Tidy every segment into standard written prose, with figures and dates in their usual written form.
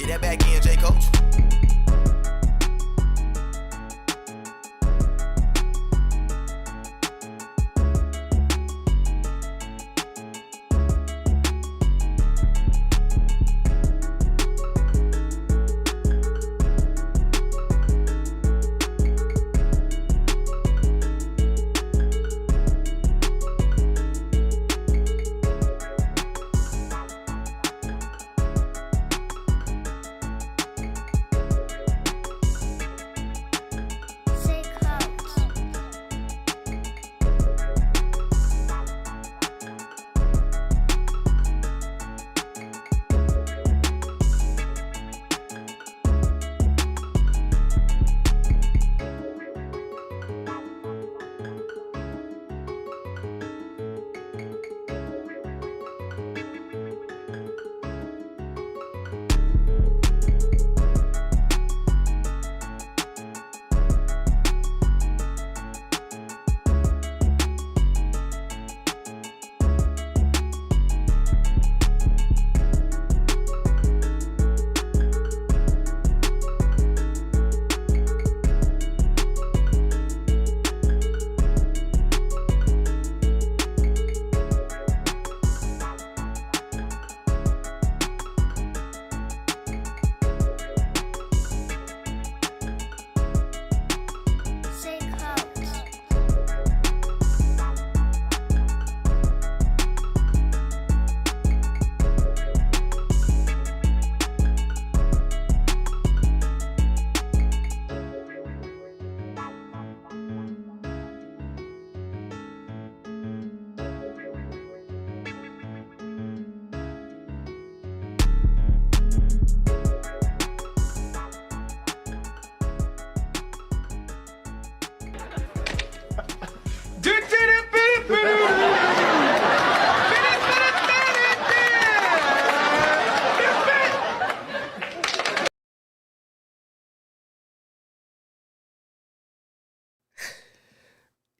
that back in, J Coach.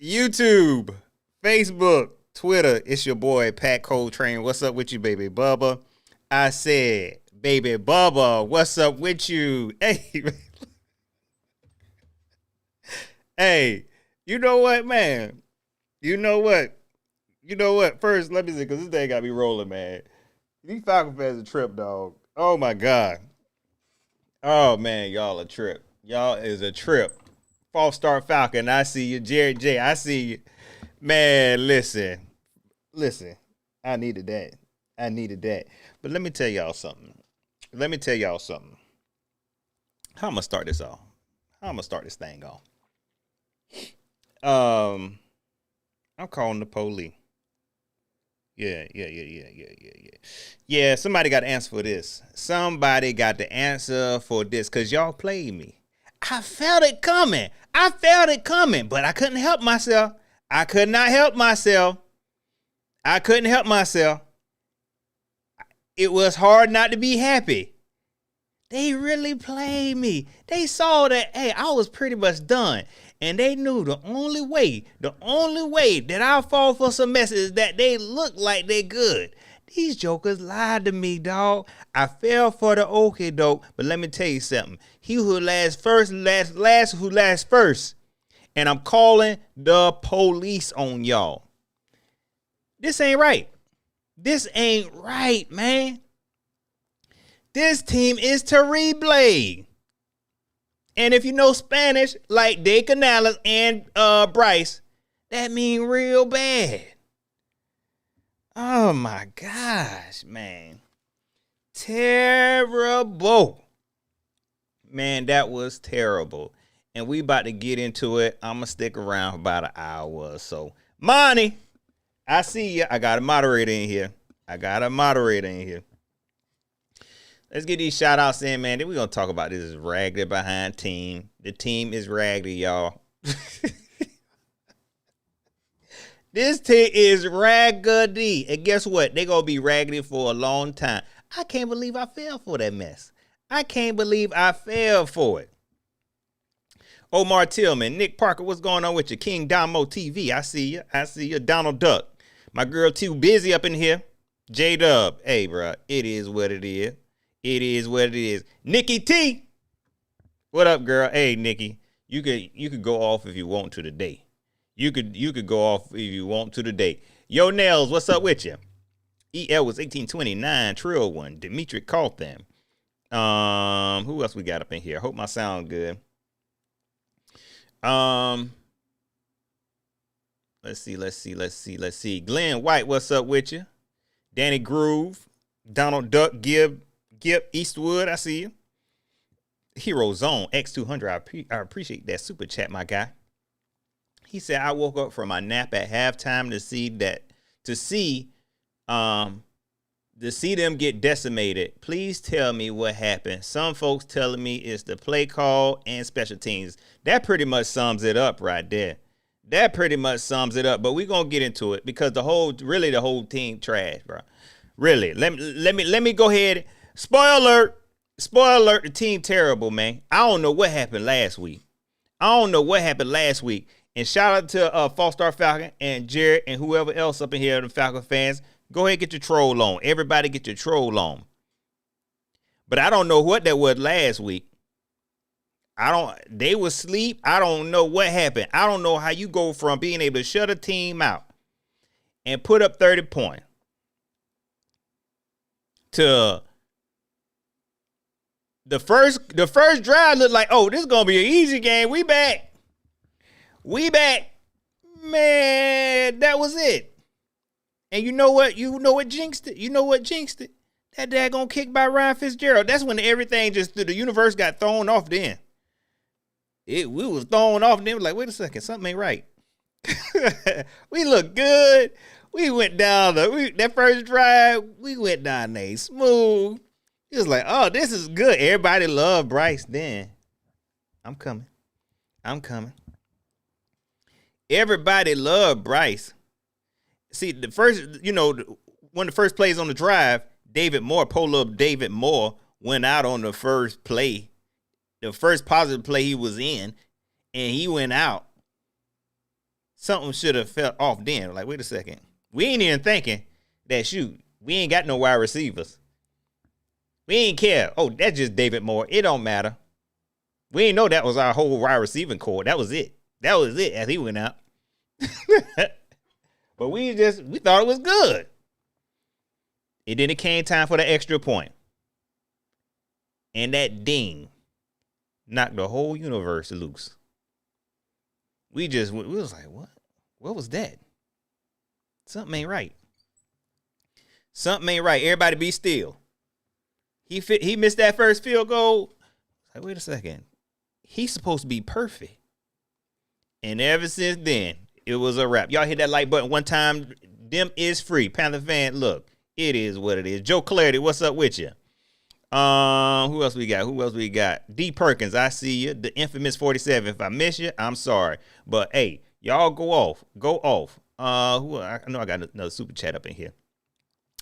YouTube, Facebook, Twitter, it's your boy Pat Coltrane. What's up with you, baby Bubba? I said, baby Bubba, what's up with you? Hey, hey, you know what, man? You know what? First, let me see, because this day got me rolling, man. These Falcon fans a trip, dog. Oh, my God. Oh, man, y'all a trip. Y'all is a trip. False start Falcon, I see you. Jared J, I see you. Man, listen. I needed that. But let me tell y'all something. How I'm going to start this off. How I'm going to start this thing off. I'm calling the police. Yeah. Yeah, somebody got to answer for this. Somebody got to answer for this because y'all played me. I felt it coming, but I couldn't help myself. I couldn't help myself. It was hard not to be happy. They really played me. They saw that, hey, I was pretty much done. And they knew the only way that I'll fall for some mess is that they look like they good. These jokers lied to me, dog. I fell for the okey doke, but let me tell you something. He who lasts first, last who lasts first. And I'm calling the police on y'all. This ain't right. Man. This team is terrible. And if you know Spanish, like De Canales and Bryce, that mean real bad. Oh, my gosh, man. Terrible. Man, that was terrible. And we about to get into it. I'm going to stick around for about an hour or so. Monty, I see you. I got a moderator in here. Let's get these shout outs in, man. Then we're going to talk about this raggedy behind team. The team is raggedy, y'all. This team is raggedy. And guess what? They're going to be raggedy for a long time. I can't believe I fell for that mess. I can't believe I fell for it. Omar Tillman, Nick Parker, what's going on with you? King Damo TV, I see you. Donald Duck. My girl Too Busy up in here. J-Dub. Hey, bro, it is what it is. It is what it is. Nikki T. What up, girl? Hey, Nikki. You could go off if you want to today. You could go off if you want to today. Yo, Nails, what's up with you? EL was 1829, Trill one. Dimitri Carlton. Who else we got up in here? I hope my sound good. Let's see. Glenn White, what's up with you? Danny Groove, Donald Duck, Gibb Eastwood, I see you. Hero Zone X200, I appreciate that super chat, my guy. He said, I woke up from my nap at halftime to see them get decimated. Please tell me what happened. Some folks telling me it's the play call and special teams. That pretty much sums it up right there. That pretty much sums it up. But we're gonna get into it because the whole team trash, bro. Really. Let me go ahead. Spoiler alert, the team terrible, man. I don't know what happened last week. And shout out to False Star Falcon and Jared and whoever else up in here, the Falcon fans. Go ahead and get your troll on. Everybody get your troll on. But I don't know what that was last week. They was asleep. I don't know what happened. I don't know how you go from being able to shut a team out and put up 30 points to the first drive looked like, oh, this is going to be an easy game. We back. Man, that was it. And you know what jinxed it? That daggone kick by Ryan Fitzgerald. That's when everything the universe got thrown off then. We was thrown off and then like, wait a second, something ain't right. We look good. We went down that first drive, we went down there smooth. It was like, oh, this is good. Everybody loved Bryce then. I'm coming. Everybody loved Bryce. See, one of the first plays on the drive, David Moore went out on the first play, the first positive play he was in, and he went out. Something should have felt off then. Like, wait a second. We ain't even thinking that, shoot, we ain't got no wide receivers. We ain't care. Oh, that's just David Moore. It don't matter. We ain't know that was our whole wide receiving core. That was it as he went out. But we thought it was good. And then it came time for the extra point. And that ding knocked the whole universe loose. We was like, what? What was that? Something ain't right. Everybody be still. He missed that first field goal. Like, wait a second. He's supposed to be perfect. And ever since then, it was a wrap. Y'all hit that like button one time. Them is free. Panther fan, look, it is what it is. Joe Clarity, what's up with you? Who else we got? D Perkins, I see you. The infamous 47. If I miss you, I'm sorry. But hey, y'all go off. I know I got another super chat up in here.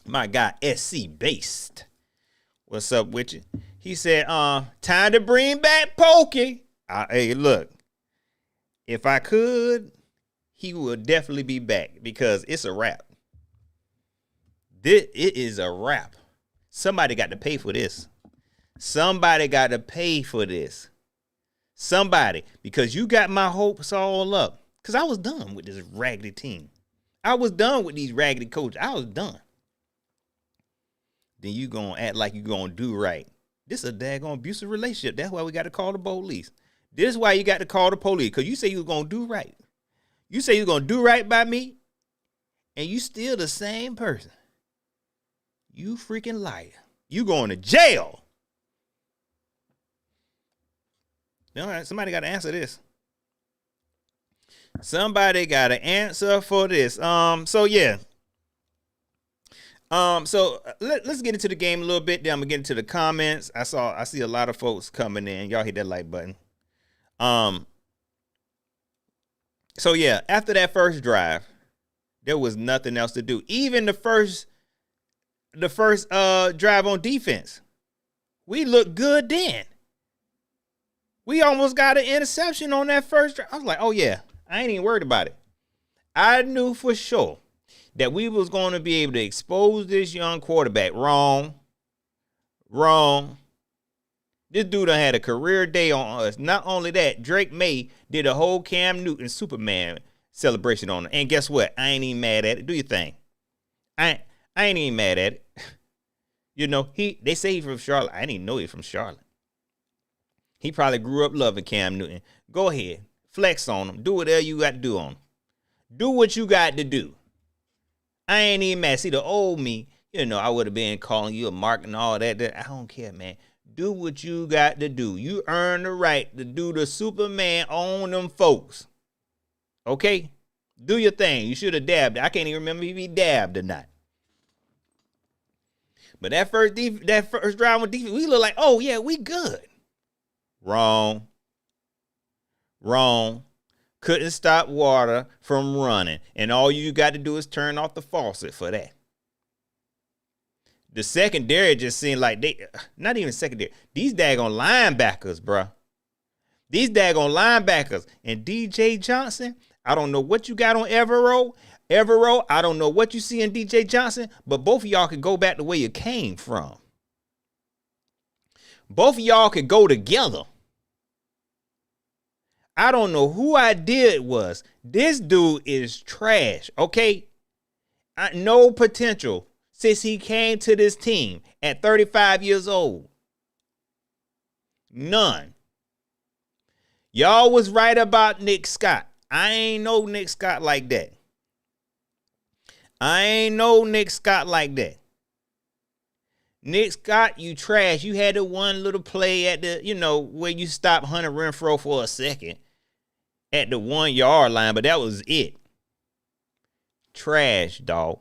My guy, SC Based. What's up with you? He said, time to bring back Pokey. Hey, look. If I could, he would definitely be back because it's a wrap. It is a wrap. Somebody got to pay for this. Somebody, because you got my hopes all up. Because I was done with this raggedy team. I was done with these raggedy coaches. I was done. Then you going to act like you going to do right. This is a daggone abusive relationship. That's why we got to call the police. This is why you got to call the police, because you say you was going to do right. You say you're going to do right by me, and you still the same person. You freaking liar. You going to jail. All right, somebody got to answer this. Somebody got to answer for this. So yeah. So let's get into the game a little bit. Then I'm gonna get into the comments. I see a lot of folks coming in. Y'all hit that like button. So yeah, after that first drive, there was nothing else to do. Even the first drive on defense, we looked good then. We almost got an interception on that first drive. I was like, oh yeah, I ain't even worried about it. I knew for sure that we was going to be able to expose this young quarterback. Wrong. Wrong. This dude done had a career day on us. Not only that, Drake May did a whole Cam Newton Superman celebration on it. And guess what? I ain't even mad at it. Do your thing. I ain't even mad at it. You know, they say he's from Charlotte. I didn't even know he's from Charlotte. He probably grew up loving Cam Newton. Go ahead. Flex on him. Do whatever you got to do on him. Do what you got to do. I ain't even mad. See, the old me, you know, I would have been calling you a mark and all that. I don't care, man. Do what you got to do. You earn the right to do the Superman on them folks. Okay? Do your thing. You should have dabbed. I can't even remember if he dabbed or not. But that first drive with defense, we look like, oh, yeah, we good. Wrong. Couldn't stop water from running. And all you got to do is turn off the faucet for that. The secondary just seemed like not even secondary. These daggone linebackers, bro. These daggone linebackers. And DJ Johnson, I don't know what you got on Evero, I don't know what you see in DJ Johnson, but both of y'all can go back to where you came from. Both of y'all could go together. I don't know who idea it was. This dude is trash, okay? No potential since he came to this team at 35 years old. None. Y'all was right about Nick Scott. I ain't know Nick Scott like that. Nick Scott, you trash. You had the one little play at the, where you stopped Hunter Renfrow for a second at the 1 yard line, but that was it. Trash, dog.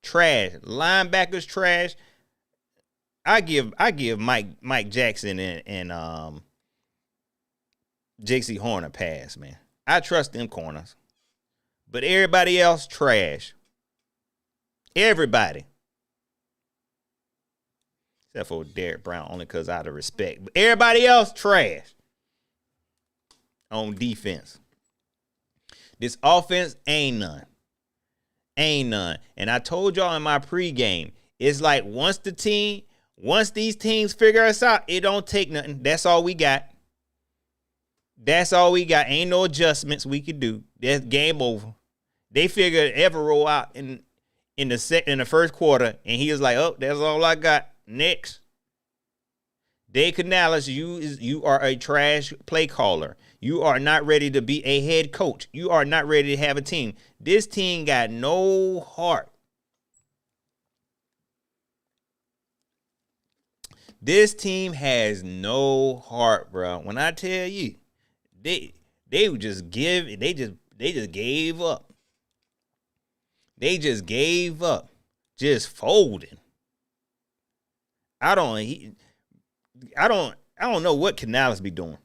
Trash. Linebackers trash. I give Mike Jackson and J.C. Horn a pass, man. I trust them corners. But everybody else, trash. Everybody. Except for Derek Brown, only because out of respect. But everybody else, trash. On defense. This offense ain't none. And I told y'all in my pregame, it's like once these teams figure us out, it don't take nothing. That's all we got. Ain't no adjustments we could do. That's game over. They figured Evero out in the first quarter, and he was like, "Oh, that's all I got." Next, Dave Canales, you are a trash play caller. You are not ready to be a head coach. You are not ready to have a team. This team got no heart. This team has no heart, bro. When I tell you, they just gave up. They just gave up. Just folding. I don't know what Canales be doing.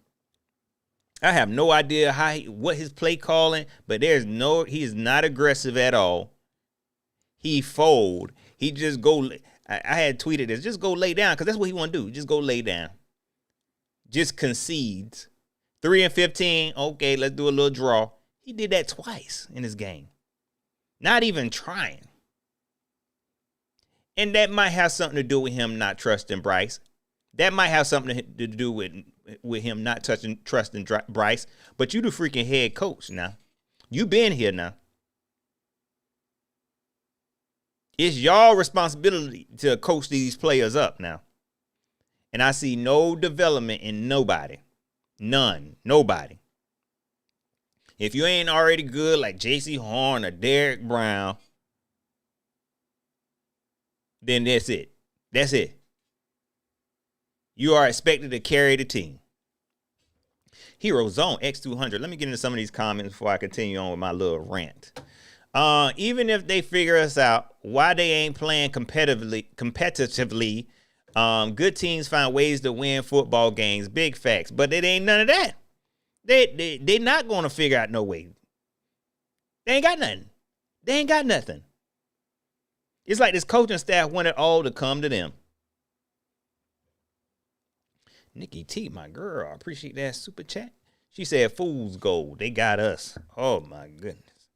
I have no idea what his play calling, but he is not aggressive at all. He fold. He just go. I had tweeted this. Just go lay down, because that's what he want to do. Just go lay down. Just concedes. 3-15. Okay, let's do a little draw. He did that twice in his game. Not even trying. And that might have something to do with him not trusting Bryce. That might have something to do with him not trusting Bryce. But you the freaking head coach now. You been here now. It's y'all responsibility to coach these players up now. And I see no development in nobody. None. Nobody. If you ain't already good like J.C. Horn or Derek Brown, then that's it. That's it. You are expected to carry the team. Hero Zone X200. Let me get into some of these comments before I continue on with my little rant. Even if they figure us out, why they ain't playing competitively, good teams find ways to win football games. Big facts. But it ain't none of that. They not going to figure out no way. They ain't got nothing. It's like this coaching staff wanted all to come to them. Nikki T, my girl, I appreciate that super chat. She said, "Fool's gold. They got us." Oh, my goodness.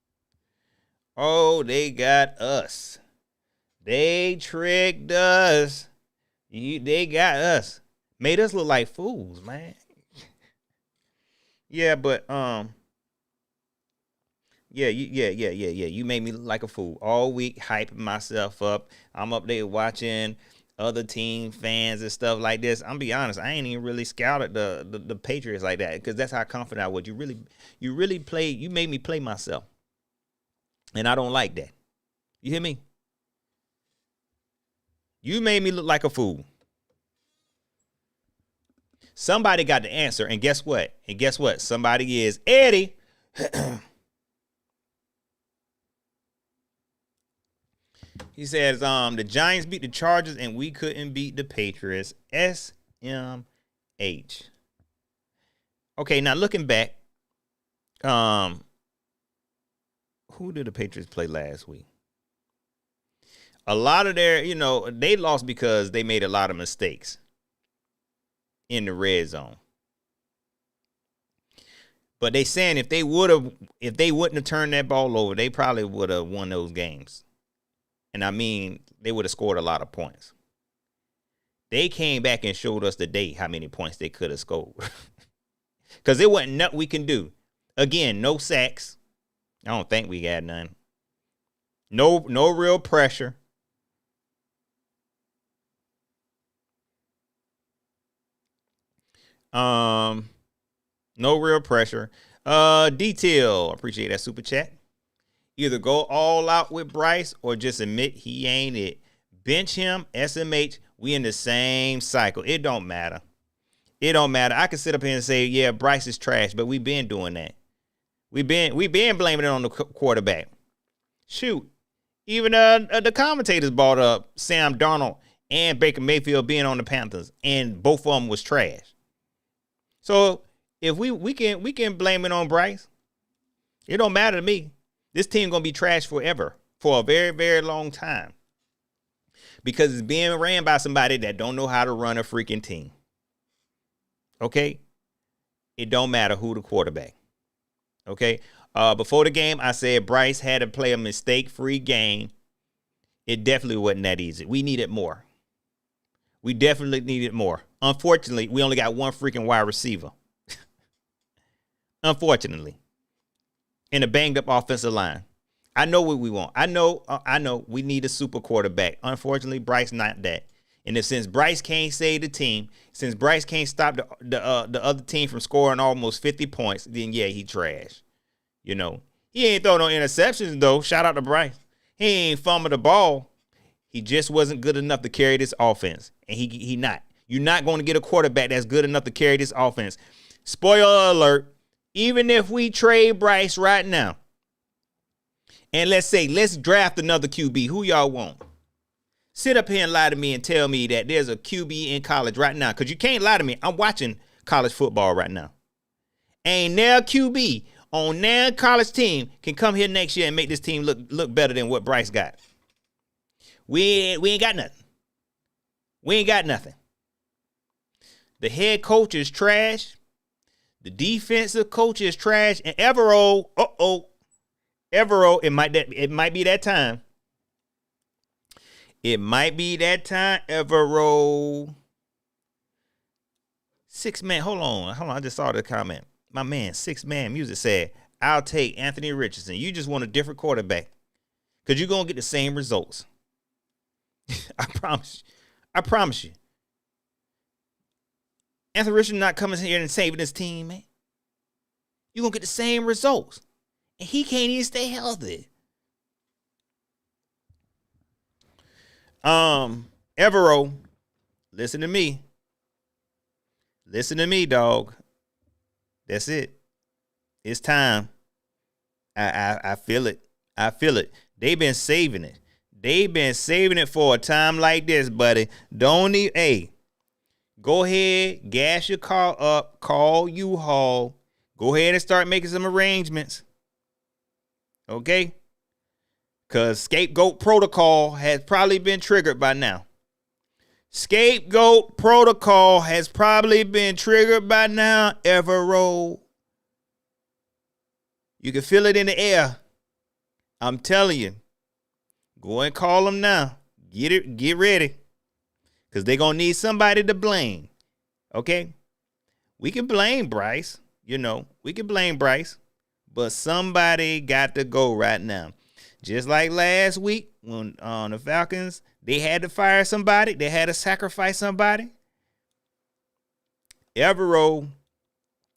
Oh, they got us. They tricked us. They got us. Made us look like fools, man. Yeah, but yeah. You made me look like a fool all week, hyping myself up. I'm up there watching other team fans and stuff like this. I'm be honest, I ain't even really scouted the Patriots like that because that's how confident I was. You really played. You made me play myself, and I don't like that. You hear me? You made me look like a fool. Somebody got the answer, and guess what? Somebody is Eddie. He says, the Giants beat the Chargers and we couldn't beat the Patriots. SMH. Okay, now looking back, who did the Patriots play last week? A lot of their, they lost because they made a lot of mistakes in the red zone. But they saying if they wouldn't have turned that ball over, they probably would have won those games. And I mean, they would have scored a lot of points. They came back and showed us today how many points they could have scored. Because there wasn't nothing we can do. Again, no sacks. I don't think we got none. No real pressure. No real pressure. Detail. Appreciate that super chat. Either go all out with Bryce or just admit he ain't it. Bench him, SMH. We in the same cycle. It don't matter. I can sit up here and say, yeah, Bryce is trash, but we been doing that. We been blaming it on the quarterback. Shoot. Even the commentators brought up Sam Darnold and Baker Mayfield being on the Panthers, and both of them was trash. So if we can blame it on Bryce, it don't matter to me. This team gonna be trash forever, for a very, very long time, because it's being ran by somebody that don't know how to run a freaking team. Okay, it don't matter who the quarterback. Okay, before the game, I said Bryce had to play a mistake-free game. It definitely wasn't that easy. We needed more. We definitely needed more. Unfortunately, we only got one freaking wide receiver. Unfortunately. And a banged-up offensive line. I know what we want. I know we need a super quarterback. Unfortunately, Bryce not that. And since Bryce can't save the team, since Bryce can't stop the other team from scoring almost 50 points, then yeah, he trash. He ain't throw no interceptions though. Shout out to Bryce. He ain't fumbled the ball. He just wasn't good enough to carry this offense, and he not. You're not going to get a quarterback that's good enough to carry this offense. Spoiler alert. Even if we trade Bryce right now, and let's draft another QB, who y'all want? Sit up here and lie to me and tell me that there's a QB in college right now, because you can't lie to me. I'm watching college football right now. Ain't there a QB on their college team can come here next year and make this team look better than what Bryce got? We ain't got nothing. We ain't got nothing. The head coach is trash. The defensive coach is trash, and Evero, it might be that time. It might be that time, Evero. 6-man, hold on. I just saw the comment. My man, 6-man music said, I'll take Anthony Richardson. You just want a different quarterback, because you're going to get the same results. I promise you. Anthony Richardson not coming here and saving his team, man. You're going to get the same results. And he can't even stay healthy. Evero, listen to me. Listen to me, dog. That's it. It's time. I feel it. I feel it. They've been saving it. They've been saving it for a time like this, buddy. Don't even, hey, go ahead, gas your car up, call U-Haul. Go ahead and start making some arrangements. Okay? Because scapegoat protocol has probably been triggered by now. Scapegoat protocol has probably been triggered by now, Evero. You can feel it in the air. I'm telling you. Go and call them now. Get ready. Because they're going to need somebody to blame. Okay? We can blame Bryce. We can blame Bryce. But somebody got to go right now. Just like last week when the Falcons, they had to fire somebody. They had to sacrifice somebody. Evero,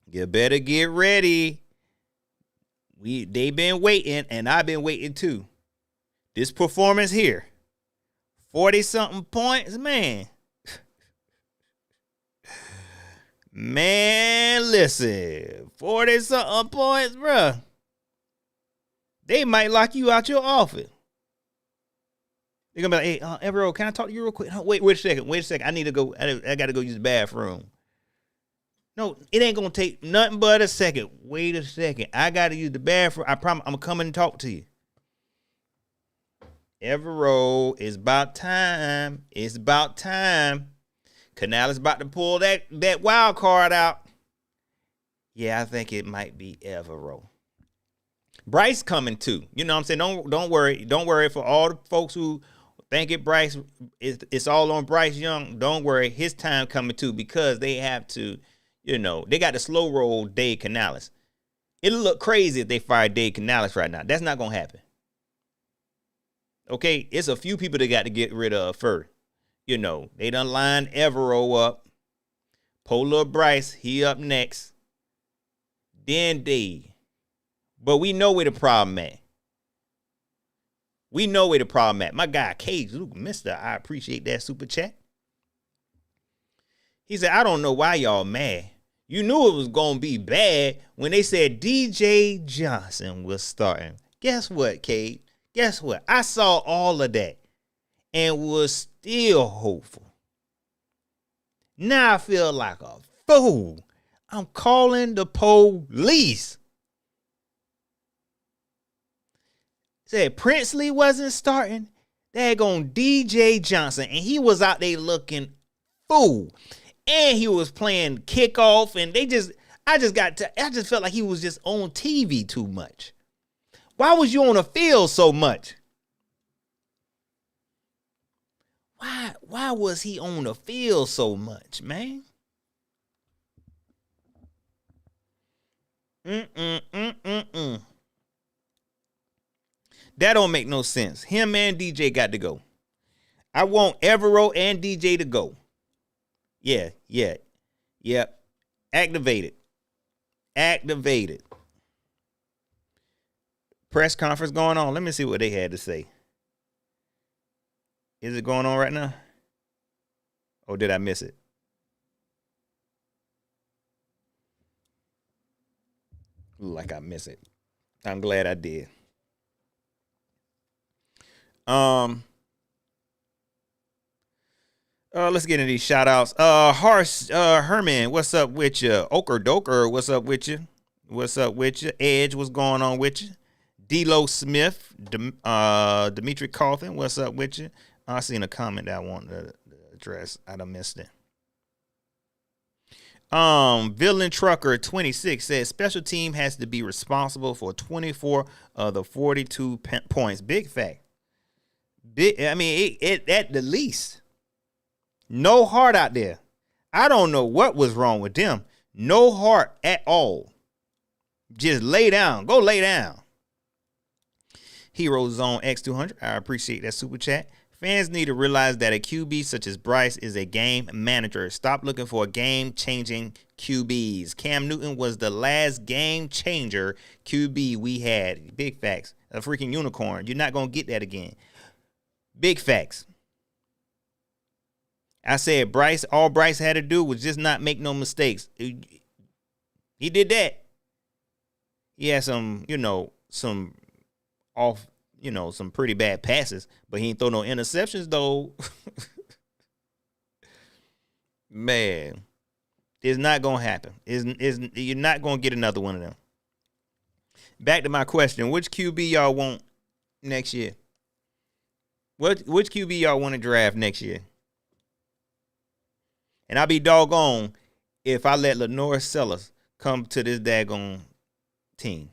you better get ready. They've been waiting, and I've been waiting too. This performance here, 40-something points, man. Man, listen, 40-something points, bruh. They might lock you out your office. They're going to be like, hey, Evero, can I talk to you real quick? Wait a second. I need to go. I got to go use the bathroom. No, it ain't going to take nothing but a second. Wait a second. I got to use the bathroom. I promise I'm going to come and talk to you. Evero, it's about time. It's about time. Canales about to pull that wild card out. Yeah, I think it might be Evero. Bryce coming too. You know what I'm saying? Don't worry. Don't worry for all the folks who think Bryce. It's all on Bryce Young. Don't worry. His time coming too, because they have to, they got the slow roll Dave Canales. It'll look crazy if they fire Dave Canales right now. That's not going to happen. Okay? It's a few people they got to get rid of first. They done lined Evero up. Polar Bryce, he up next. Then Dave. But we know where the problem at. My guy, Cage Luke, Mister, I appreciate that super chat. He said, I don't know why y'all mad. You knew it was going to be bad when they said DJ Johnson was starting. Guess what, Cage? Guess what? I saw all of that and was still hopeful. Now I feel like a fool. I'm calling the police. Said Princely wasn't starting. Daggone DJ Johnson. And he was out there looking fool. And he was playing kickoff. And I just felt like he was just on TV too much. Why was you on the field so much? Why was he on the field so much, man? That don't make no sense. Him and DJ got to go. I want Evero and DJ to go. Yeah. Activated. Press conference going on. Let me see what they had to say. Is it going on right now? Or did I miss it? Like I miss it. I'm glad I did. Let's get into these shout outs. Herman, what's up with you? Oker Doker, what's up with you? Edge, what's going on with you? D-Lo Smith, Dimitri Coffin, what's up with you? I seen a comment that I wanted to address. I done missed it. Villain Trucker 26 says special team has to be responsible for 24 of the 42 points. Big fact. It at the least. No heart out there. I don't know what was wrong with them. No heart at all. Just lay down. Go lay down. Hero Zone X200. I appreciate that super chat. Fans need to realize that a QB such as Bryce is a game manager. Stop looking for game-changing QBs. Cam Newton was the last game-changer QB we had. Big facts. A freaking unicorn. You're not going to get that again. Big facts. I said all Bryce had to do was just not make no mistakes. He did that. He had some pretty bad passes, but he ain't throw no interceptions though. Man, it's not gonna happen. You're not gonna get another one of them. Back to my question: which QB y'all want next year? Which QB y'all want to draft next year? And I'll be doggone if I let Lenore Sellers come to this daggone team.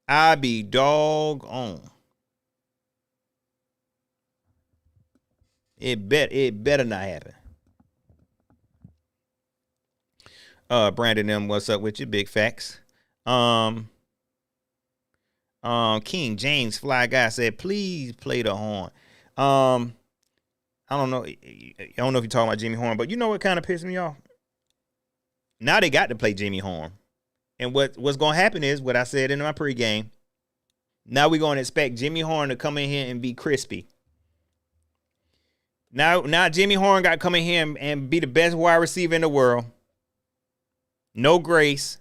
I be doggone. It better not happen. Brandon M, what's up with you? Big facts. King James Fly Guy said, please play the horn. I don't know. I don't know if you're talking about Jimmy Horn, but you know what kind of pissed me off? Now they got to play Jimmy Horn. And what's going to happen is what I said in my pregame. Now we're going to expect Jimmy Horn to come in here and be crispy. Now Jimmy Horn got to come in here and be the best wide receiver in the world. No grace.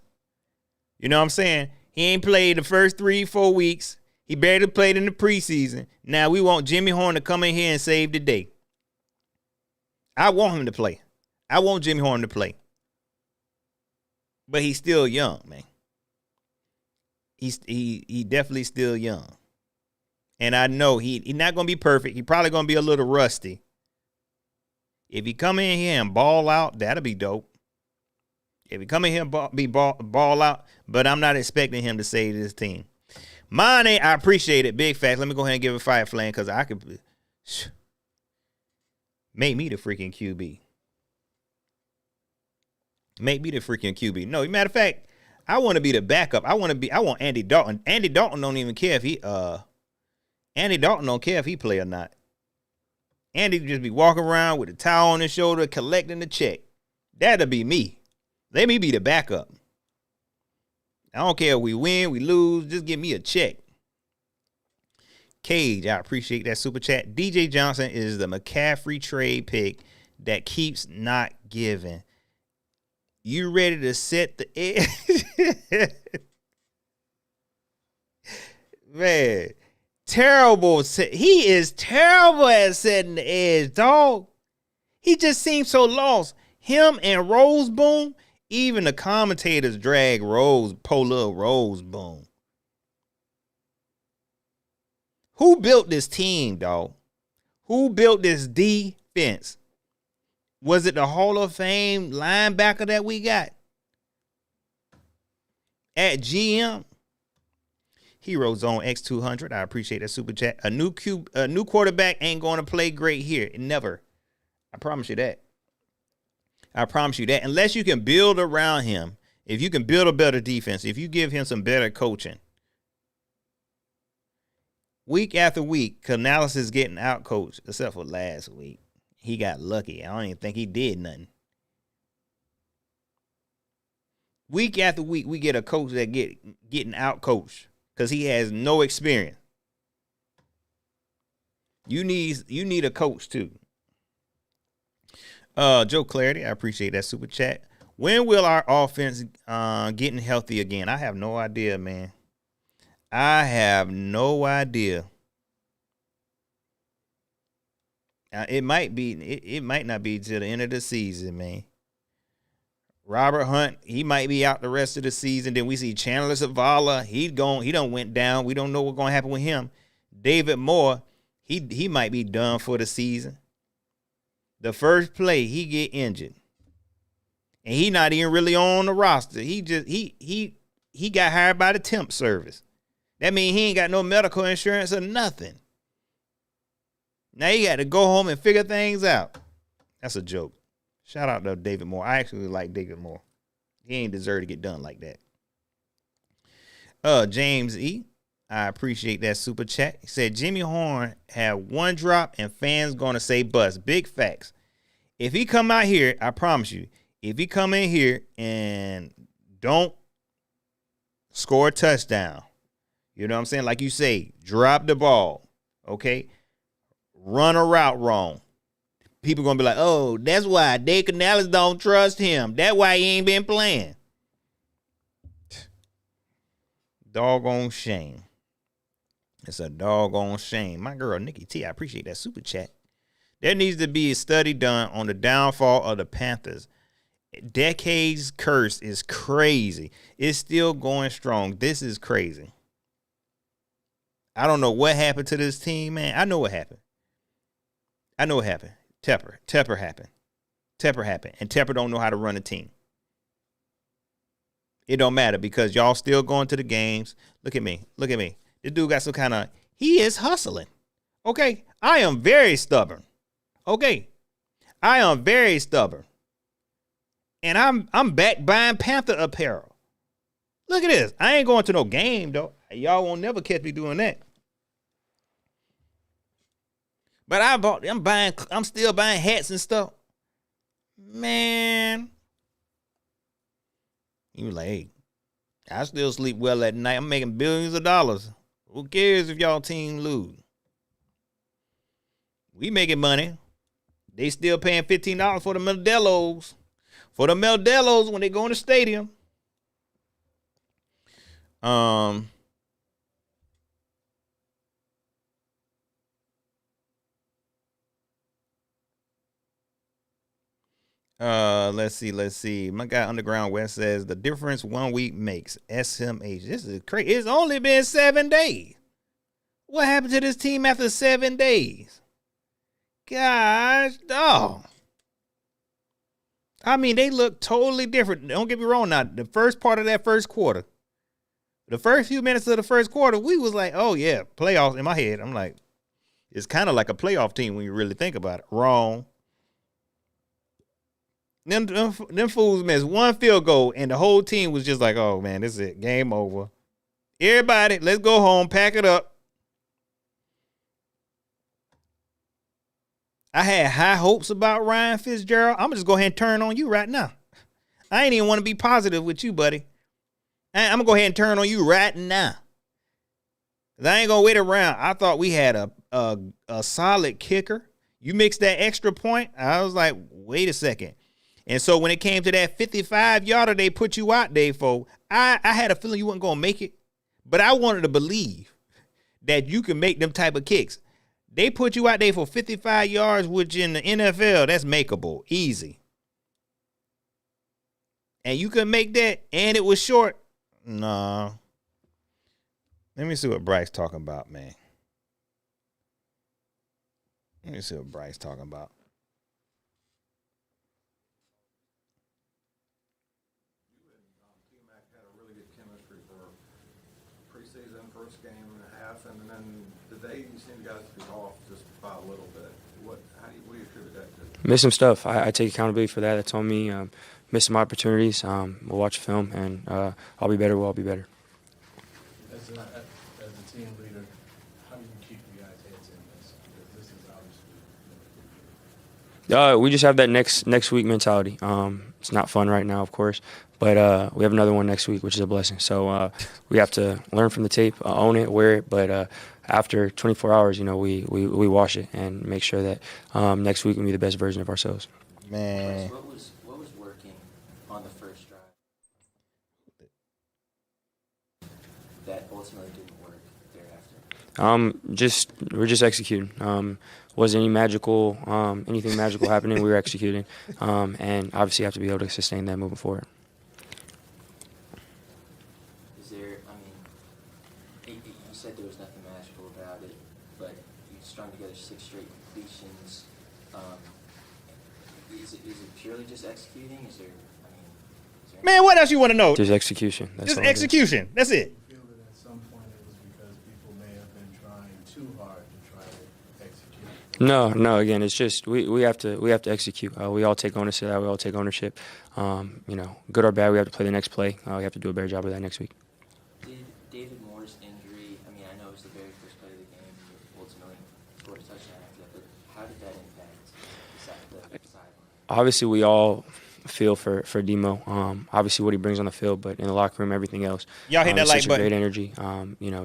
You know what I'm saying? He ain't played the first 3-4 weeks. He barely played in the preseason. Now we want Jimmy Horn to come in here and save the day. I want him to play. I want Jimmy Horn to play. But he's still young, man. He definitely still young. And I know he's not going to be perfect. He's probably going to be a little rusty. If he come in here and ball out, that'll be dope. If he come in here and ball out, but I'm not expecting him to save this team. Mine, I appreciate it. Big facts. Let me go ahead and give it fire flame because I could make me the freaking QB. Make me the freaking QB. No, matter of fact, I want to be the backup. I want Andy Dalton. Andy Dalton don't even care if Andy Dalton don't care if he play or not. Andy just be walking around with a towel on his shoulder collecting the check. That'll be me. Let me be the backup. I don't care if we win, we lose. Just give me a check. Cage, I appreciate that super chat. DJ Johnson is the McCaffrey trade pick that keeps not giving. You ready to set the edge? Man, terrible. He is terrible at setting the edge, dog. He just seems so lost. Him and Roseboom, even the commentators drag Polar Roseboom. Who built this team, dog? Who built this defense? Was it the Hall of Fame linebacker that we got? At GM? Hero Zone X200. I appreciate that super chat. A new quarterback ain't going to play great here. Never. I promise you that. I promise you that. Unless you can build around him. If you can build a better defense. If you give him some better coaching. Week after week, Canales is getting out-coached. Except for last week. He got lucky. I don't even think he did nothing. Week after week, we get a coach that getting out-coached because he has no experience. You need a coach too. Joe Clarity, I appreciate that super chat. When will our offense getting healthy again? I have no idea, man. I have no idea. It might not be till the end of the season, man. Robert Hunt, he might be out the rest of the season. Then we see Chandler Zavala, he done went down. We don't know what's gonna happen with him. David Moore, he might be done for the season. The first play, he get injured. And he not even really on the roster. He got hired by the temp service. That means he ain't got no medical insurance or nothing. Now you got to go home and figure things out. That's a joke. Shout out to David Moore. I actually like David Moore. He ain't deserve to get done like that. James E., I appreciate that super chat. He said Jimmy Horn had one drop and fans going to say bust. Big facts. If he come out here, I promise you, if he come in here and don't score a touchdown, you know what I'm saying? Like you say, drop the ball, okay? Run a route wrong. People going to be like, oh, that's why Dave Canales don't trust him. That's why he ain't been playing. Doggone shame. It's a doggone shame. My girl, Nikki T, I appreciate that super chat. There needs to be a study done on the downfall of the Panthers. Decades curse is crazy. It's still going strong. This is crazy. I don't know what happened to this team, man. I know what happened. Tepper happened. And Tepper don't know how to run a team. It don't matter because y'all still going to the games. Look at me. This dude got some kind of, he is hustling. Okay, I am very stubborn. Okay. I am very stubborn. And I'm back buying Panther apparel. Look at this. I ain't going to no game, though. Y'all won't never catch me doing that. But I'm still buying hats and stuff. Man. You like, hey, I still sleep well at night. I'm making billions of dollars. Who cares if y'all team lose? We making money. They still paying $15 for the Modelos. For the Modelos when they go in the stadium. Let's see. My guy Underground West says the difference 1 week makes SMH. This is crazy. It's only been 7 days. What happened to this team after 7 days? Gosh, dog. I mean, they look totally different. Don't get me wrong now. The first part of that first quarter, the first few minutes of the first quarter, we was like, oh, yeah, playoffs. In my head, I'm like, it's kind of like a playoff team when you really think about it. Wrong. Them fools missed one field goal, and the whole team was just like, oh, man, this is it. Game over. Everybody, let's go home. Pack it up. I had high hopes about Ryan Fitzgerald. I'm going to just go ahead and turn on you right now. I ain't even want to be positive with you, buddy. I'm going to go ahead and turn on you right now. I ain't going to wait around. I thought we had a solid kicker. You mixed that extra point. I was like, wait a second. And so when it came to that 55-yarder they put you out there for, I had a feeling you weren't going to make it. But I wanted to believe that you can make them type of kicks. They put you out there for 55 yards, which in the NFL, that's makeable, easy. And you can make that, and it was short. No. Let me see what Bryce talking about, man. Let me see what Bryce talking about. T-Mac had a really good chemistry for preseason, first game and a half, and then today you seem guys to be off just by a little bit. What do you attribute that to? Miss some stuff. I take accountability for that. That's on me. Miss some opportunities. We'll watch film, and I'll be better. We'll all be better. As a team leader, how do you keep you guys' heads in this? Because this is obviously. We just have that next week mentality. It's not fun right now, of course, but we have another one next week, which is a blessing. So we have to learn from the tape, own it, wear it, but after 24 hours, we wash it and make sure that next week we be the best version of ourselves. Man. What was working on the first drive that ultimately didn't work thereafter? We're just executing. Wasn't anything magical happening. We were executing, and obviously have to be able to sustain that moving forward. Is there? You said there was nothing magical about it, but you strung together 6 straight completions. Is it purely just executing? Is there? Man, what else you want to know? Just execution. That's Just all it is. execution. That's it. You feel that at some point it was because people may have been trying too hard to try to execute? No. Again, it's just we have to execute. We all take ownership. We all take ownership. Good or bad, we have to play the next play. We have to do a better job of that next week. Did David Moore's injury? I know it was the very first play of the game. You ultimately scored a touchdown after that, but how did that impact the sideline? Obviously, we all feel for Demo. Obviously, what he brings on the field, but in the locker room, everything else. Y'all hit that such like a button. great energy.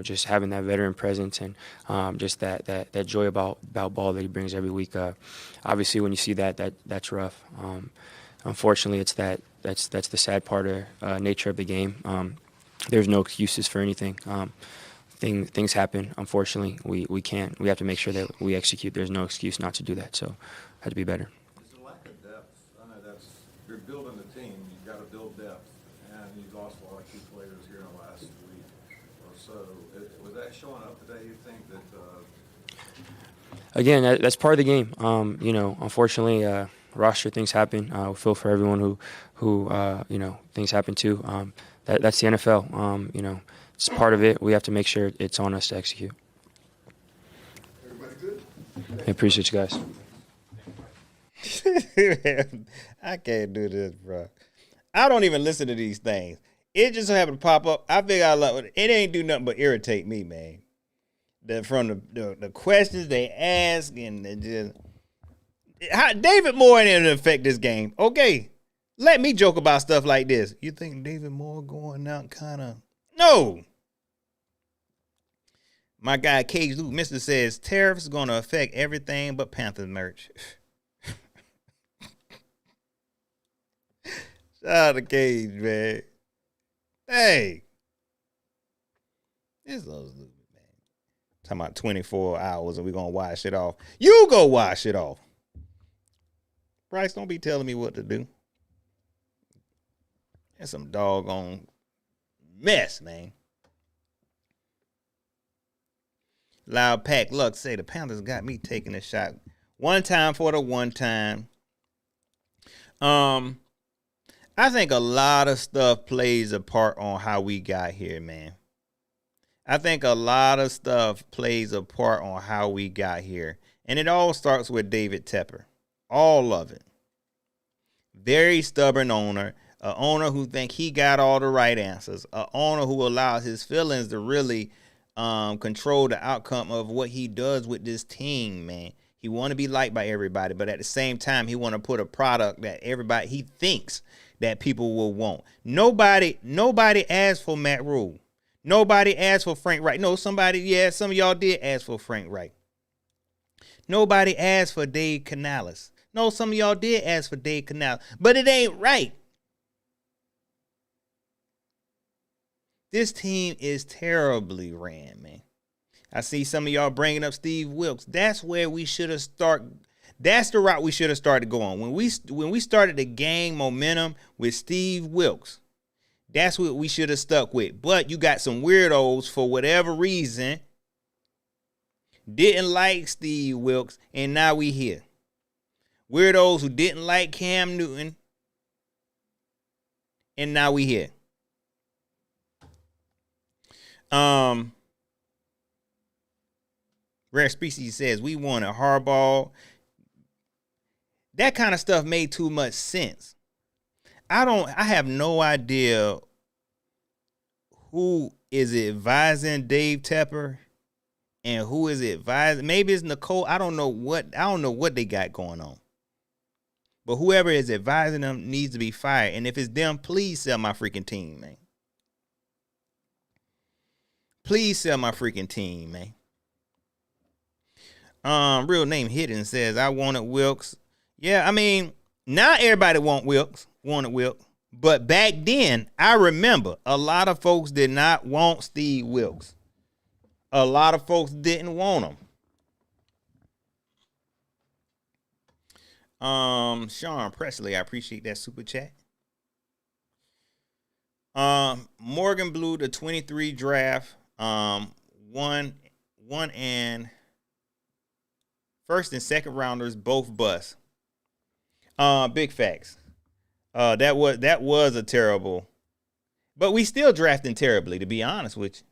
Just having that veteran presence and just that joy about ball that he brings every week. Obviously, when you see that's rough. Unfortunately, that's the sad part of nature of the game. There's no excuses for anything. Things happen. Unfortunately, we can't. We have to make sure that we execute. There's no excuse not to do that. So, have to be better. It's a lack of depth. I know you're building the team. You've got to build depth, and you've lost a lot of key players here in the last week or so. Was that showing up today? You think that? Again, that's part of the game. Unfortunately, roster things happen. We feel for everyone who things happen too. That's the NFL. It's part of it. We have to make sure it's on us to execute. Everybody good? I appreciate you guys. I can't do this, bro. I don't even listen to these things. It just happened to pop up. I figure I love it. It ain't do nothing but irritate me, man. From the questions they ask and just David Moore didn't affect this game. Okay, let me joke about stuff like this. You think David Moore going out kind of no? My guy Cage Luke Mister says tariffs going to affect everything but Panthers merch. Shout out to Cage, man. Hey, this is stupid, man. Talking about 24 hours and we gonna wash it off. You go wash it off. Bryce, don't be telling me what to do. That's some doggone mess, man. Loud Pack Luck say the Panthers got me taking a shot. One time for the one time. I think a lot of stuff plays a part on how we got here, man. I think a lot of stuff plays a part on how we got here. And it all starts with David Tepper. All of it. Very stubborn owner. An owner who think he got all the right answers. An owner who allows his feelings to really control the outcome of what he does with this team, man. He want to be liked by everybody, but at the same time, he want to put a product that everybody, he thinks that people will want. Nobody asked for Matt Rule. Nobody asked for Frank Wright. No, some of y'all did ask for Frank Wright. Nobody asked for Dave Canales. No, some of y'all did ask for Dave Canales, but it ain't right. This team is terribly ran, man. I see some of y'all bringing up Steve Wilkes. That's where we should have started. That's the route we should have started going. When we started to gain momentum with Steve Wilkes, that's what we should have stuck with. But you got some weirdos for whatever reason didn't like Steve Wilkes, and now we here. Weirdos who didn't like Cam Newton, and now we here. Rare Species says we wanted Harbaugh. That kind of stuff made too much sense. I have no idea who is advising Dave Tepper and who is advising. Maybe it's Nicole. I don't know what they got going on. But whoever is advising them needs to be fired. And if it's them, please sell my freaking team, man. Please sell my freaking team, man. Real name Hidden says I wanted Wilkes. Yeah, I mean, now everybody wanted Wilkes. But back then, I remember a lot of folks did not want Steve Wilkes. A lot of folks didn't want him. Sean Presley, I appreciate that super chat. Morgan Blue, the 23 draft, one and first and second rounders both bust. Big facts. That was a terrible, but we still drafting terribly, to be honest with you.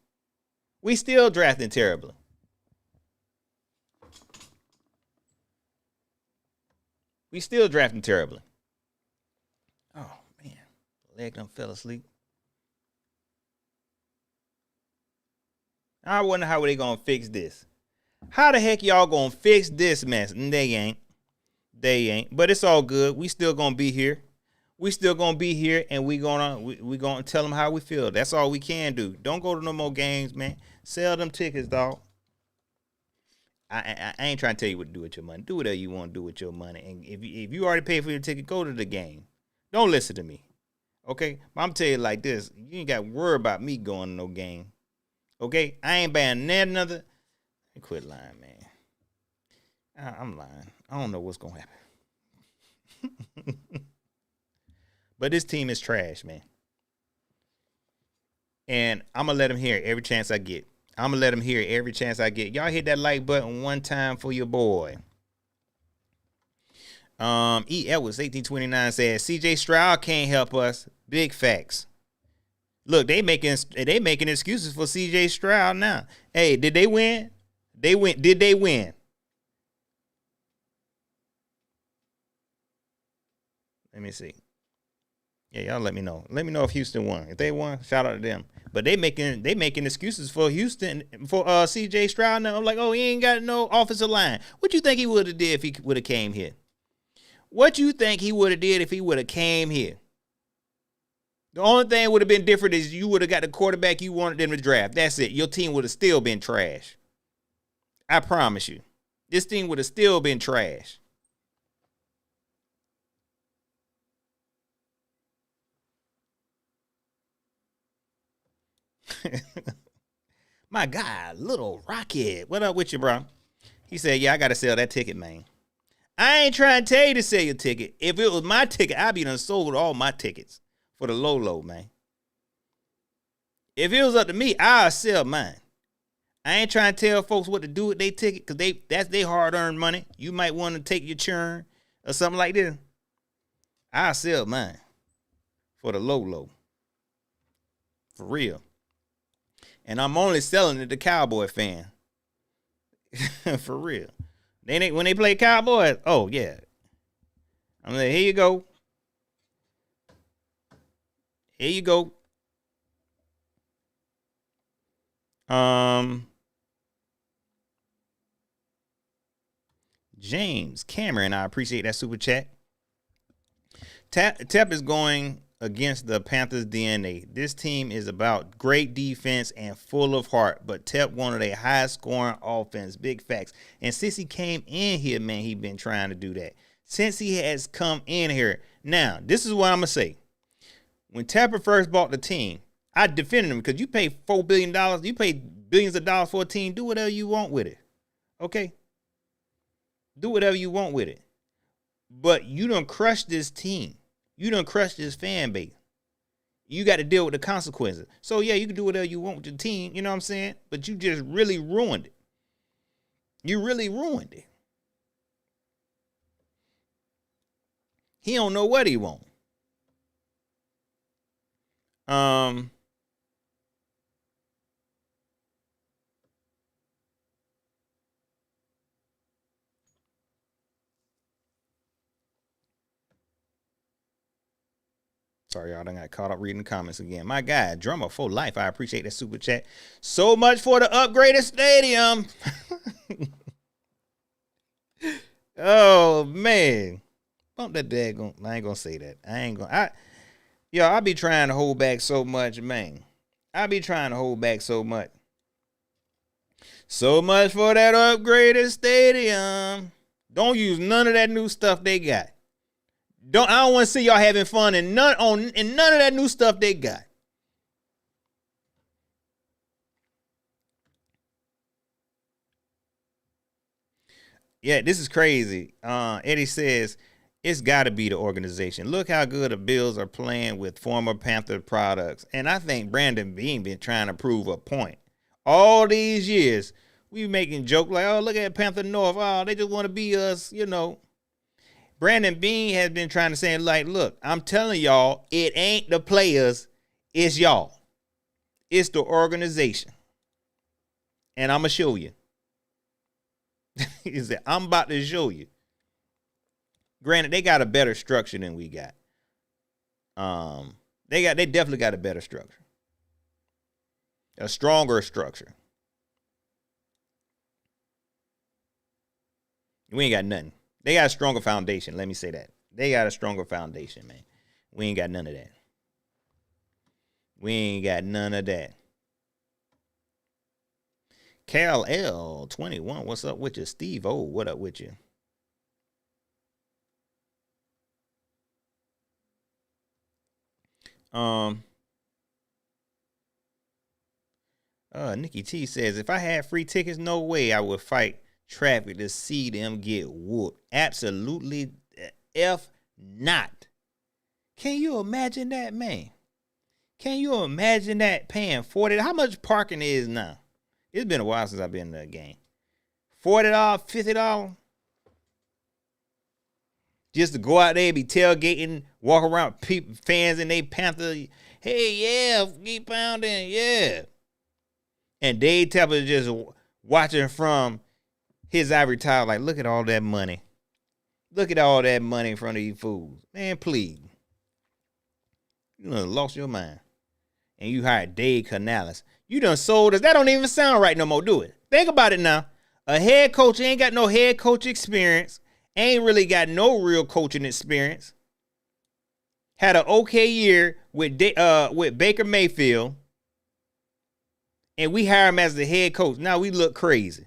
We still drafting terribly. We still drafting terribly. Oh, man. Leg done fell asleep. I wonder how they going to fix this. How the heck y'all going to fix this mess? And they ain't. But it's all good. We still going to be here. We still going to be here, and we gonna tell them how we feel. That's all we can do. Don't go to no more games, man. Sell them tickets, dog. I ain't trying to tell you what to do with your money. Do whatever you want to do with your money. And if you already paid for your ticket, go to the game. Don't listen to me. Okay? I'm telling you like this. You ain't got to worry about me going to no game. Okay? I ain't buying another. Quit lying, man. I'm lying. I don't know what's going to happen. But this team is trash, man. And I'm going to let them hear it every chance I get. I'm going to let them hear it every chance I get. Y'all hit that like button one time for your boy. E. Edwards, 1829 says, CJ Stroud can't help us. Big facts. Look, they making excuses for CJ Stroud now. Hey, did they win? Did they win? Let me see. Yeah, y'all let me know. Let me know if Houston won. If they won, shout out to them. But they making excuses for Houston for CJ Stroud now. I'm like, oh, he ain't got no offensive line. What you think he would have did if he would have came here? What you think he would have did if he would have came here? The only thing would have been different is you would have got the quarterback you wanted them to draft. That's it. Your team would have still been trash. I promise you. This team would have still been trash. My guy, Little Rocket. What up with you, bro? He said, yeah, I got to sell that ticket, man. I ain't trying to tell you to sell your ticket. If it was my ticket, I'd be done sold all my tickets for the low, man. If it was up to me, I'd sell mine. I ain't trying to tell folks what to do with their ticket because that's their hard-earned money. You might want to take your churn or something like this. I'll sell mine for the low. For real. And I'm only selling it to Cowboy fan. For real. When they play Cowboys, oh, yeah. I'm like, here you go. Here you go. James Cameron, I appreciate that super chat. Tep is going against the Panthers' DNA. This team is about great defense and full of heart, but Tep wanted a high-scoring offense. Big facts. And since he came in here, man, he been trying to do that. Since he has come in here. Now, this is what I'm going to say. When Tepper first bought the team, I defended him because you pay $4 billion. You pay billions of dollars for a team. Do whatever you want with it. Okay? Do whatever you want with it. But you done crushed this team. You done crushed this fan base. You got to deal with the consequences. So, yeah, you can do whatever you want with your team. You know what I'm saying? But you just really ruined it. You really ruined it. He don't know what he want. Sorry, y'all done got caught up reading the comments again. My guy, Drummer for Life. I appreciate that super chat. So much for the upgraded stadium. Oh, man. Bump that daggone. I ain't going to say that. I be trying to hold back so much, man. I be trying to hold back so much. So much for that upgraded stadium. Don't use none of that new stuff they got. I don't want to see y'all having fun in none of that new stuff they got. Yeah, this is crazy. Eddie says it's got to be the organization. Look how good the Bills are playing with former Panther products. And I think Brandon Beane been trying to prove a point. All these years, we making jokes like, oh, look at Panther North. Oh, they just want to be us, you know. Brandon Beane has been trying to say, like, look, I'm telling y'all, it ain't the players, it's y'all. It's the organization. And I'm going to show you. He said, I'm about to show you. Granted, they got a better structure than we got. They definitely got a better structure. A stronger structure. We ain't got nothing. They got a stronger foundation. Let me say that. They got a stronger foundation, man. We ain't got none of that. We ain't got none of that. Cal L 21, what's up with you? Steve O, what up with you? Nikki T says, if I had free tickets, no way I would fight traffic to see them get whooped. Absolutely F not. Can you imagine that, man? Can you imagine that paying $40? How much parking is now? It's been a while since I've been in the game. $40, $50? Just to go out there and be tailgating, walk around fans and they Panther. Hey, yeah, keep pounding, yeah. And Dave Tepper just watching from his ivory tower, like, look at all that money. Look at all that money in front of you fools. Man, please. You done lost your mind. And you hired Dave Canales. You done sold us. That don't even sound right no more, do it? Think about it now. A head coach ain't got no head coach experience. Ain't really got no real coaching experience. Had an okay year with Baker Mayfield. And we hire him as the head coach. Now we look crazy.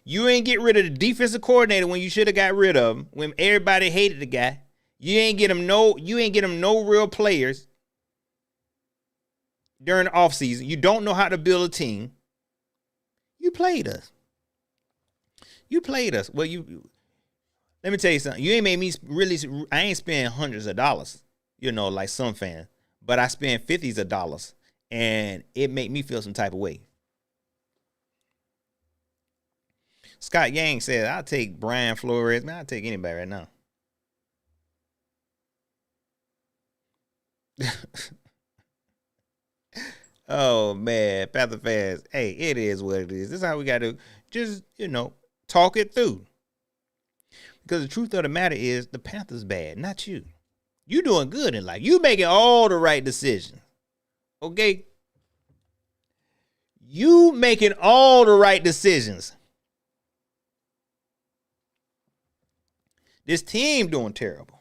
You ain't get rid of the defensive coordinator when you should have got rid of him. When everybody hated the guy. You ain't get him no real players during the offseason. You don't know how to build a team. You played us. Well, let me tell you something. You ain't made me really, I ain't spend hundreds of dollars, like some fans. But I spent 50s of dollars. And it made me feel some type of way. Scott Yang said, I'll take Brian Flores. Man, I'll take anybody right now. Oh, man. Panther fans. Hey, it is what it is. This is how we got to just, talk it through. Because the truth of the matter is the Panthers bad, not you. You doing good in life. You making all the right decisions. Okay? You making all the right decisions. This team doing terrible.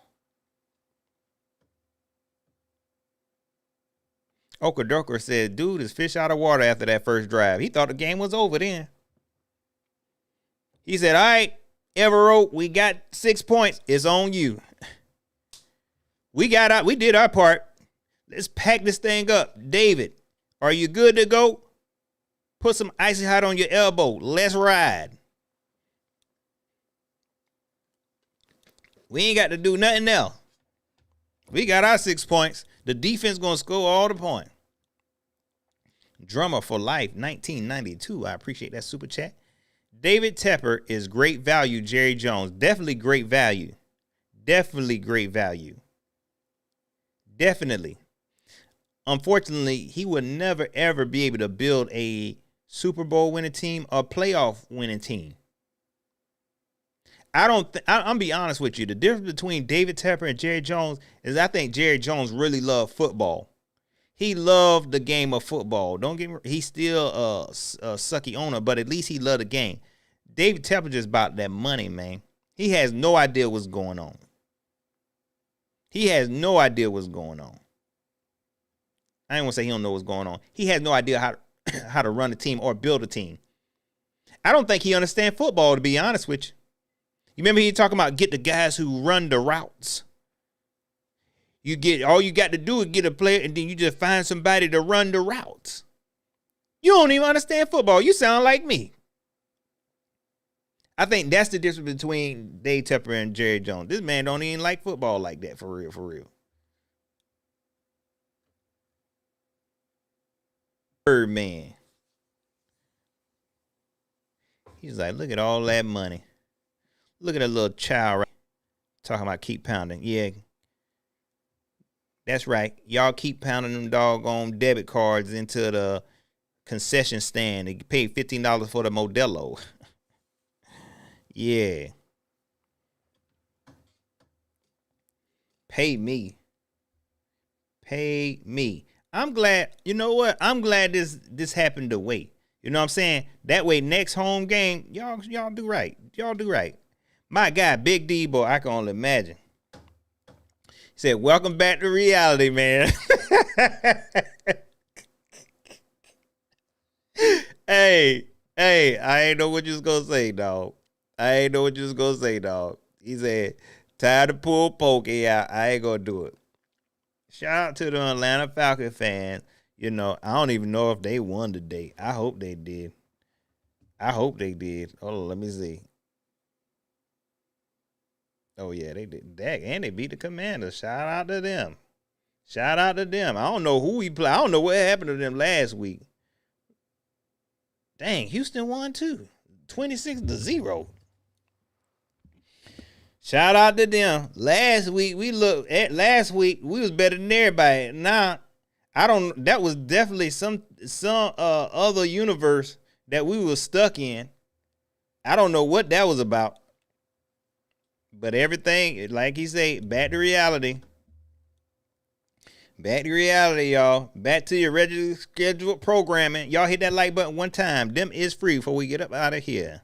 Okadoka said, dude is fish out of water after that first drive. He thought the game was over then. He said, all right, Evero, we got 6 points. It's on you. We did our part. Let's pack this thing up. David, are you good to go? Put some icy hot on your elbow. Let's ride. We ain't got to do nothing else. We got our 6 points. The defense going to score all the points. Drummer for Life, 1992. I appreciate that super chat. David Tepper is great value, Jerry Jones. Definitely great value. Definitely. Unfortunately, he would never, ever be able to build a Super Bowl winning team or playoff winning team. I'm be honest with you. The difference between David Tepper and Jerry Jones is I think Jerry Jones really loved football. He loved the game of football. Don't get me wrong. He's still a sucky owner, but at least he loved the game. David Tepper just about that money, man. He has no idea what's going on. I ain't gonna say he don't know what's going on. He has no idea how to run a team or build a team. I don't think he understands football, to be honest with you. You remember he talking about get the guys who run the routes. All you got to do is get a player and then you just find somebody to run the routes. You don't even understand football. You sound like me. I think that's the difference between Dave Tepper and Jerry Jones. This man don't even like football like that, for real. Birdman. He's like, look at all that money. Look at that little child right talking about keep pounding. Yeah, that's right. Y'all keep pounding them doggone debit cards into the concession stand. They paid $15 for the Modelo. Yeah. Pay me. I'm glad, you know what? I'm glad this happened to wait. You know what I'm saying? That way next home game, y'all do right. My guy, Big D boy, I can only imagine. He said, welcome back to reality, man. Hey, I ain't know what you was going to say, dog. He said, tired to pull Pokey out. I ain't going to do it. Shout out to the Atlanta Falcon fans. I don't even know if they won today. I hope they did. Hold on, let me see. Oh, yeah, they did. And they beat the Commanders. Shout out to them. I don't know who he played. I don't know what happened to them last week. Dang, Houston won too. 26-0. Shout out to them. Last week we was better than everybody. Now, that was definitely some other universe that we were stuck in. I don't know what that was about. But everything, like he said, back to reality. Back to reality, y'all. Back to your regular scheduled programming. Y'all hit that like button one time. Them is free before we get up out of here.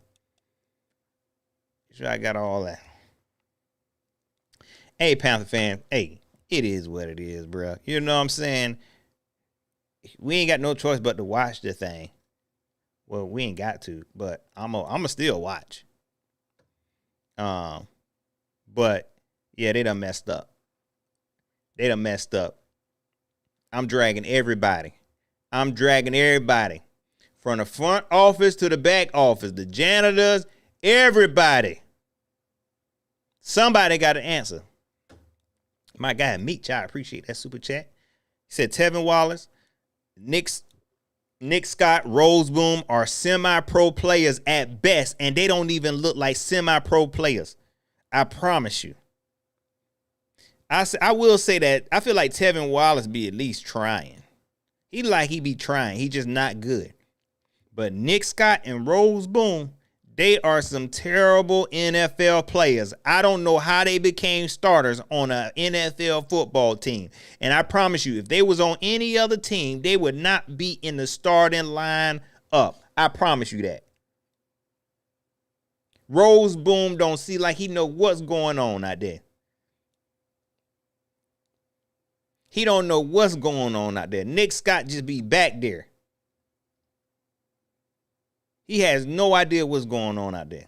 Sure, I got all that. Hey, Panther fan. Hey, it is what it is, bro. You know what I'm saying? We ain't got no choice but to watch the thing. Well, we ain't got to, but I'm a still watch. But yeah, they done messed up. I'm dragging everybody. From the front office to the back office, the janitors, everybody. Somebody got to answer. My guy, Meech, I appreciate that super chat. He said Tevin Wallace, Nick Scott, Roseboom are semi-pro players at best, and they don't even look like semi-pro players. I promise you. I will say that I feel like Tevin Wallace be at least trying. He be trying. He just not good. But Nick Scott and Roseboom, they are some terrible NFL players. I don't know how they became starters on an NFL football team. And I promise you, if they was on any other team, they would not be in the starting line up. I promise you that. Roseboom don't see like he know what's going on out there. He don't know what's going on out there. Nick Scott just be back there. He has no idea what's going on out there.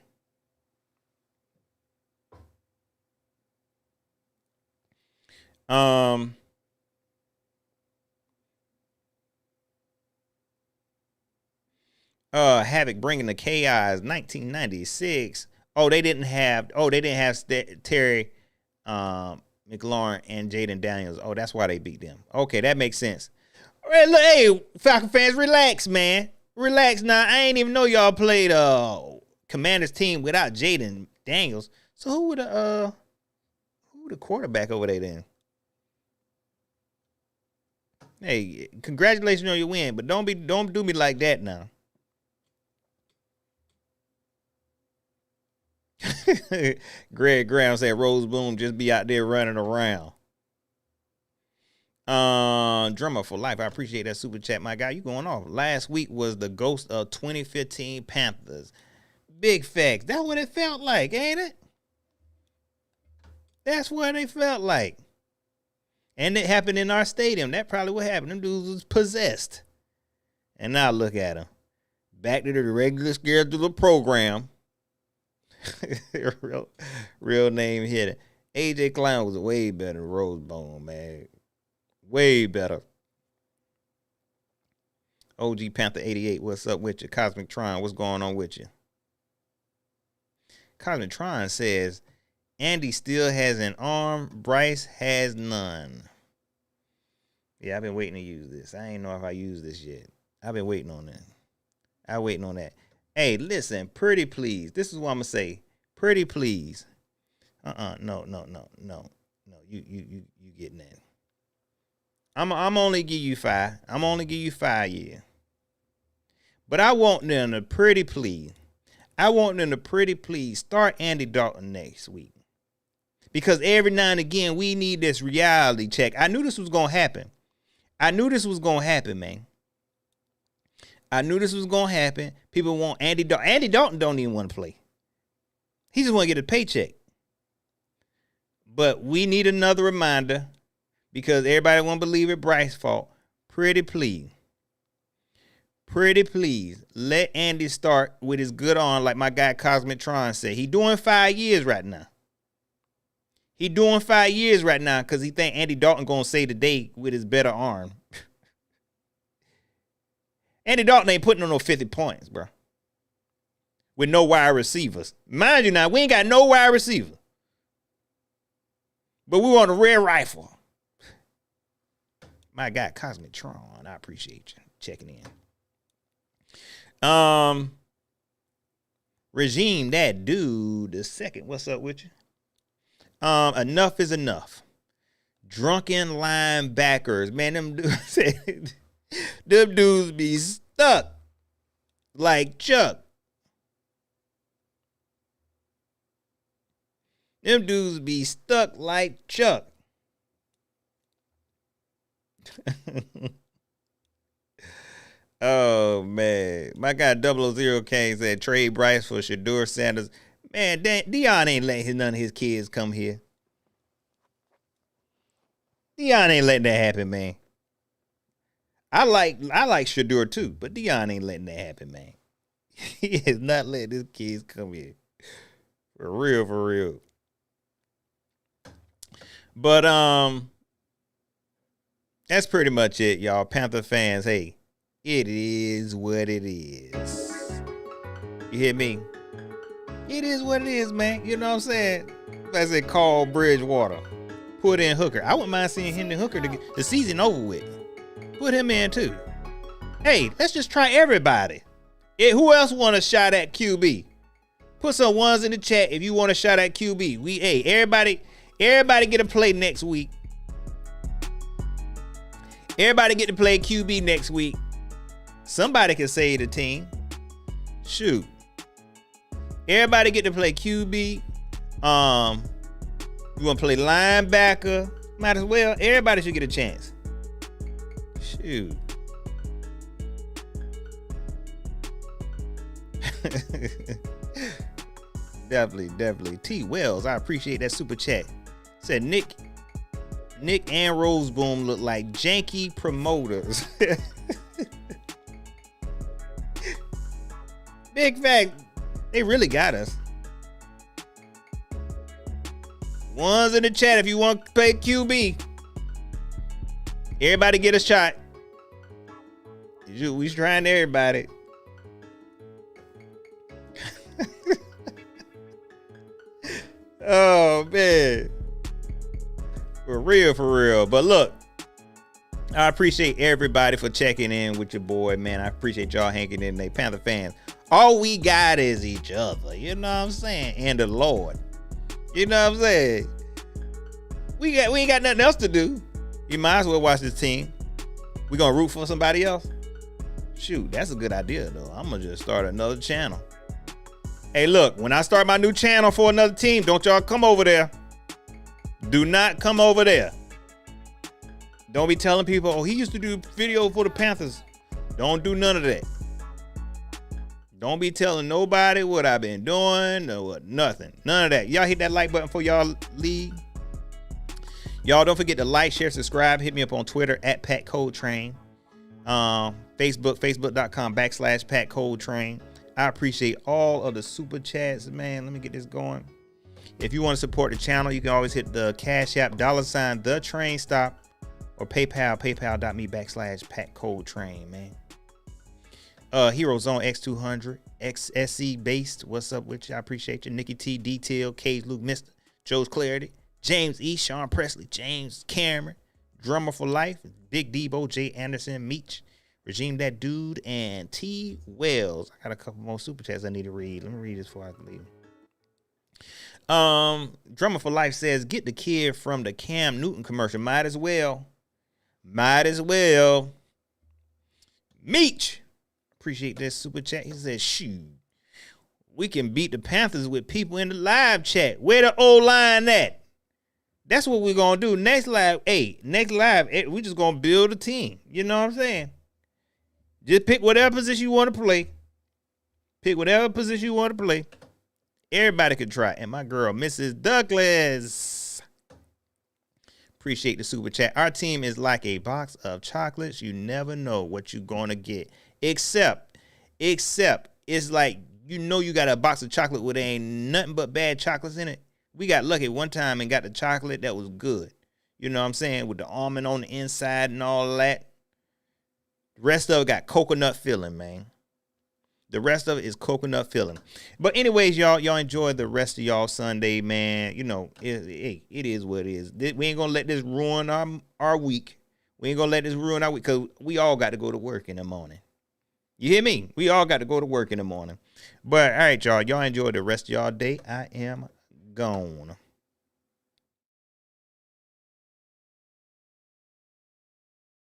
Havoc bringing the chaos 1996. They didn't have Terry McLaurin and Jaden Daniels. Oh, that's why they beat them. Okay, that makes sense. Hey, Falcon fans, relax, man. Relax now. I ain't even know y'all played Commanders team without Jaden Daniels. So who the quarterback over there then? Hey, congratulations on your win, but don't do me like that now. Greg Graham said Roseboom just be out there running around. Drummer for life. I appreciate that super chat, my guy. You going off. Last week was the ghost of 2015 Panthers. Big facts. That's what it felt like, ain't it? That's what it felt like. And it happened in our stadium. That probably what happened. Them dudes was possessed. And now look at them. Back to the regular scheduled program. real name hitter. AJ Clown was way better than Rosebone, man. Way better. OG Panther 88, what's up with you? Cosmic Tron, what's going on with you? Cosmic Tron says, Andy still has an arm, Bryce has none. Yeah, I've been waiting to use this. I ain't know if I use this yet. I've been waiting on that. I'm waiting on that. Hey, listen, pretty please. This is what I'm gonna say. Pretty please. No. You getting that. I'm only give you 5. I'm only give you 5 years. But I want them to pretty please. Start Andy Dalton next week. Because every now and again, we need this reality check. I knew this was going to happen. Man. I knew this was going to happen. People want Andy Dalton. Andy Dalton don't even want to play. He just want to get a paycheck. But we need another reminder because everybody won't believe it Bryce's fault. Pretty please, let Andy start with his good arm like my guy Cosmic Tron said. He doing 5 years right now. Because he think Andy Dalton going to save the day with his better arm. Andy Dalton ain't putting on no 50 points, bro. With no wide receivers. Mind you now, we ain't got no wide receiver. But we want a rare rifle. My guy, Cosmic Tron, I appreciate you checking in. Regime, that dude, the second, what's up with you? Enough is enough. Drunken linebackers. Man, them dudes be stuck like Chuck. Them dudes be stuck like Chuck. Oh, man. My guy 000 Kane said trade Bryce for Shador Sanders. Man, Deion ain't letting none of his kids come here. Deion ain't letting that happen, man. I like Shador too, but Deion ain't letting that happen, man. He is not letting his kids come here. For real, for real. But that's pretty much it, y'all. Panther fans, hey, it is what it is. You hear me? It is what it is, man. You know what I'm saying? I said call Bridgewater. Put in Hooker. I wouldn't mind seeing Hendon Hooker to get the season over with. Put him in too. Hey, let's just try everybody. Who else want a shot at QB? Put some ones in the chat if you want a shot at QB. Everybody get to play next week. Everybody get to play QB next week. Somebody can save the team. Shoot. Everybody get to play QB. You want to play linebacker? Might as well. Everybody should get a chance. Shoot. Definitely. T. Wells, I appreciate that super chat. Said Nick and Roseboom look like janky promoters. Big fact, they really got us. Ones in the chat if you want to play QB. Everybody get a shot. We trying everybody. Oh, man. For real. But look, I appreciate everybody for checking in with your boy, man. I appreciate y'all hanging in there. Panther fans, all we got is each other. You know what I'm saying? And the Lord. You know what I'm saying? We ain't got nothing else to do. You might as well watch this team. We gonna root for somebody else? Shoot, that's a good idea, though. I'm gonna just start another channel. Hey, look, when I start my new channel for another team, don't y'all come over there. Do not come over there. Don't be telling people, oh, he used to do video for the Panthers. Don't do none of that. Don't be telling nobody what I've been doing or what, nothing. None of that. Y'all hit that like button for y'all league. Y'all don't forget to like, share, subscribe. Hit me up on Twitter at PatCodeTrain. Facebook.com/PatCodeTrain. I appreciate all of the super chats, man. Let me get this going. If you want to support the channel, you can always hit the Cash App, $ the train stop, or PayPal, paypal.me/PatCodeTrain, man. Hero Zone X200, XSC Based. What's up with you? I appreciate you. Nikki T, Detail, Cage Luke, Mr. Joe's Clarity, James E, Sean Presley, James Cameron, Drummer for Life, Big Debo, Jay Anderson, Meech, Regime That Dude, and T. Wells. I got a couple more super chats I need to read. Let me read this before I leave. Drummer for Life says, get the kid from the Cam Newton commercial. Might as well. Meech. Appreciate this super chat. He says, shoot, we can beat the Panthers with people in the live chat. Where the old line at? That's what we're going to do. Next live, we just going to build a team. You know what I'm saying? Just pick whatever position you want to play. Everybody can try. And my girl, Mrs. Douglas. Appreciate the super chat. Our team is like a box of chocolates. You never know what you're going to get. Except it's like, you got a box of chocolate where there ain't nothing but bad chocolates in it. We got lucky one time and got the chocolate that was good. You know what I'm saying? With the almond on the inside and all that. The rest of it got coconut filling, man. The rest of it is coconut filling. But anyways, y'all enjoy the rest of y'all Sunday, man. You know, it is what it is. We ain't going to let this ruin our week. We ain't going to let this ruin our week because we all got to go to work in the morning. You hear me? We all got to go to work in the morning. But, all right, y'all. Y'all enjoy the rest of y'all day. I am gone.